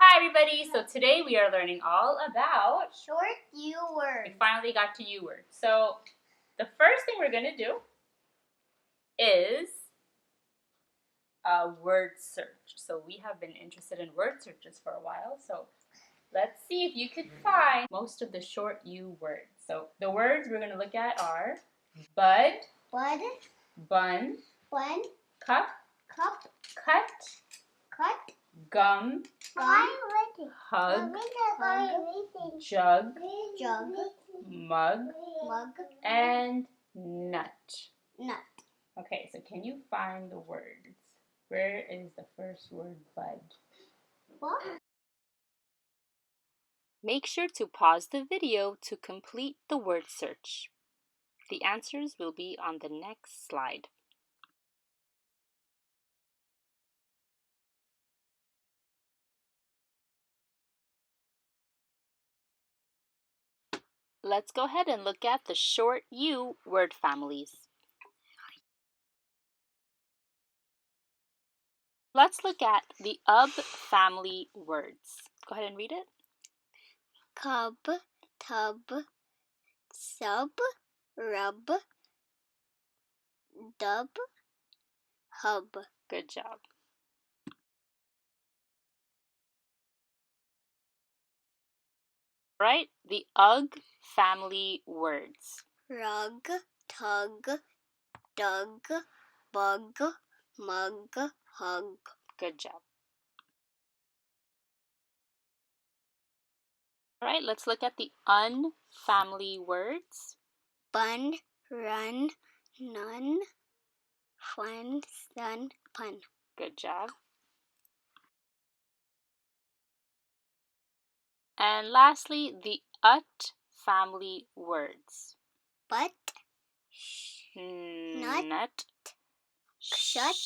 Hi everybody, so today we are learning all about short U words. We finally got to U words. So the first thing we're going to do is a word search. So we have been interested in word searches for a while, so let's see if you could find most of the short U words. So the words we're going to look at are bud, Bud, bun, bun, cup, cut, gum, hug, jug, mug, and nut. Okay, so can you find the words? Where is the first word, bud? What? Make sure to pause the video to complete the word search. The answers will be on the next slide. Let's go ahead and look at the short U word families. Let's look at the UB family words. Go ahead and read it. Cub, tub, sub, rub, dub, hub. Good job. Right, the UG family words. Rug, tug, dug, bug, mug, hug. Good job. All right, let's look at the UN family words. Bun, run, nun, fun, sun, pun. Good job. And lastly, the UT family words. But, Nut, shut,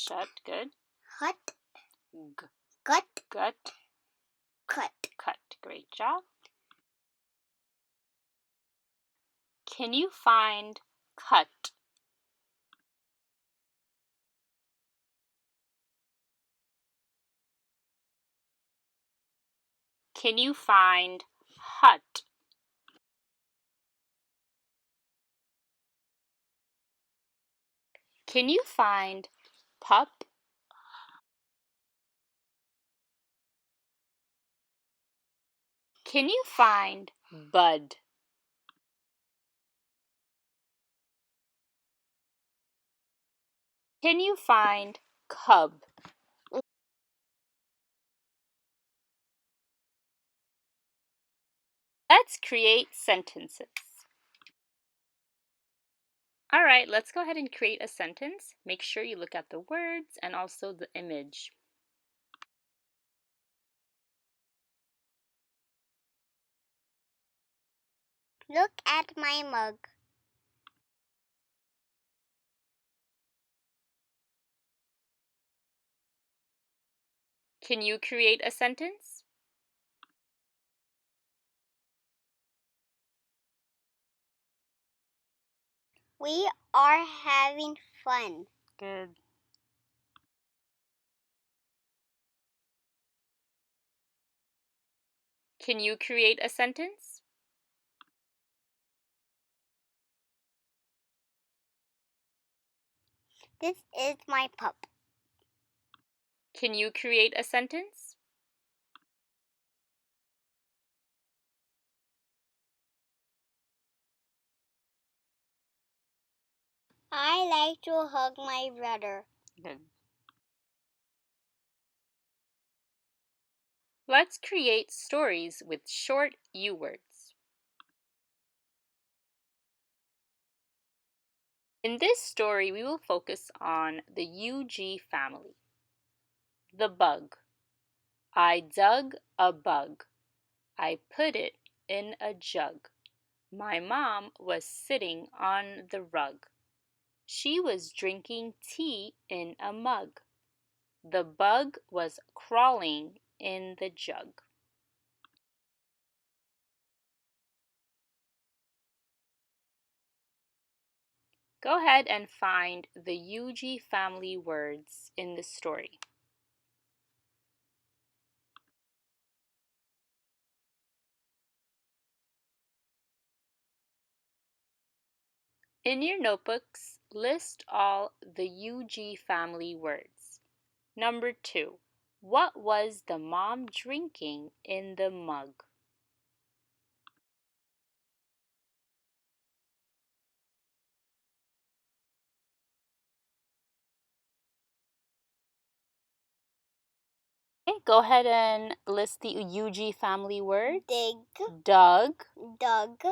good. hut, G, gut, gut, cut. Great job. Can you find cut? Can you find hut? Can you find pup? Can you find bud? Can you find cub? Let's create sentences. All right, let's go ahead and create a sentence. Make sure you look at the words and also the image. Look at my mug. Can you create a sentence? We are having fun. Good. Can you create a sentence? This is my pup. Can you create a sentence? I like to hug my brother. Good. Let's create stories with short U words. In this story, we will focus on the UG family. The bug. I dug a bug. I put it in a jug. My mom was sitting on the rug. She was drinking tea in a mug. The bug was crawling in the jug. Go ahead and find the UG family words in the story. In your notebooks, list all the UG family words. Number 2. What was the mom drinking in the mug? Okay, go ahead and list the UG family words. Dig, Dug, dug,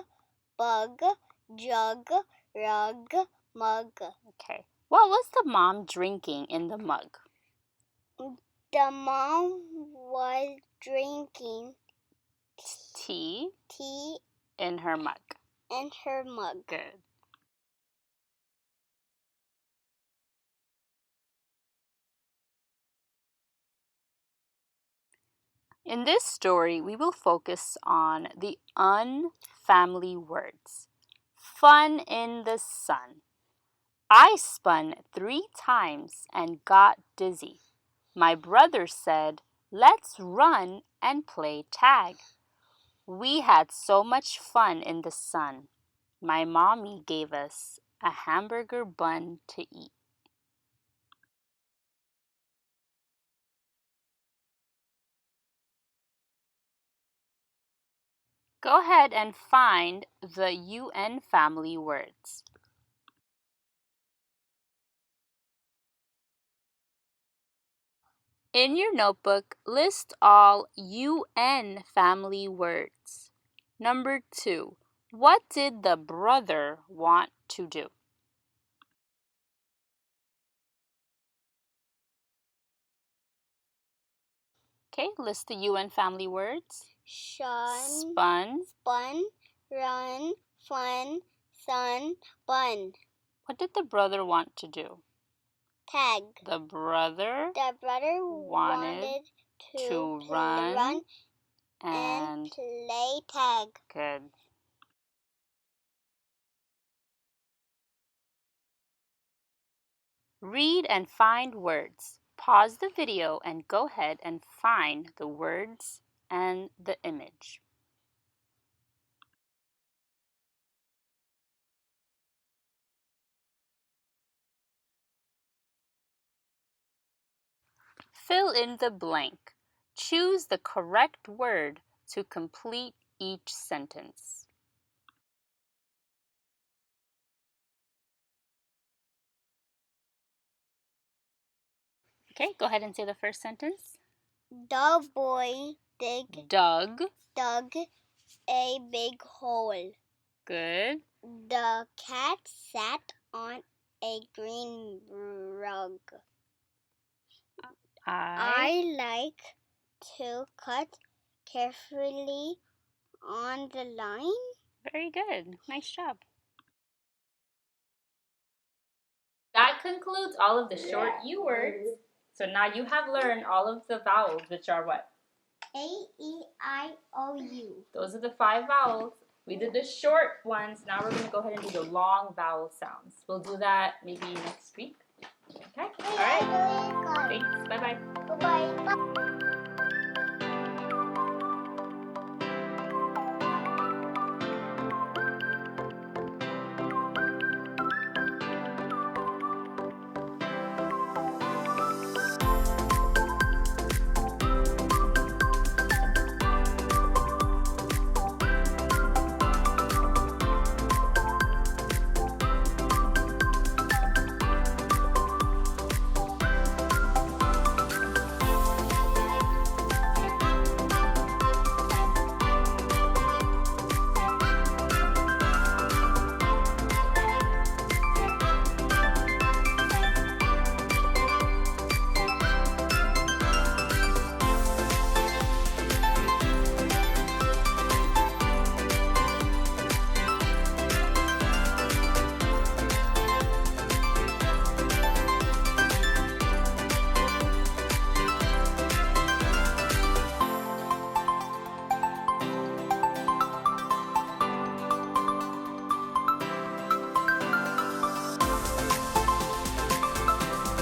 bug, jug, rug, mug. Okay. What was the mom drinking in the mug? The mom was drinking Tea tea in her mug. in her mug. Good. In this story, we will focus on the family words. Fun in the sun. I spun 3 times and got dizzy. My brother said, "Let's run and play tag." We had so much fun in the sun. My mommy gave us a hamburger bun to eat. Go ahead and find the UN family words. In your notebook, list all UN family words. Number 2. What did the brother want to do? Okay, list the UN family words. Shun, Spun. spun, run, fun, sun, bun. What did the brother want to do? Tag. The brother wanted to run and play tag. Good. Read and find words. Pause the video and go ahead and find the words and the image. Fill in the blank. Choose the correct word to complete each sentence. Okay, go ahead and say the first sentence. The boy Dug. dug a big hole. Good. The cat sat on a green rug. I like to cut carefully on the line. Very good. Nice job. That concludes all of the short U words. So now you have learned all of the vowels, which are what? A, E, I, O, U. Those are the 5 vowels. We did the short ones. Now we're going to go ahead and do the long vowel sounds. We'll do that maybe next week. Okay? All right.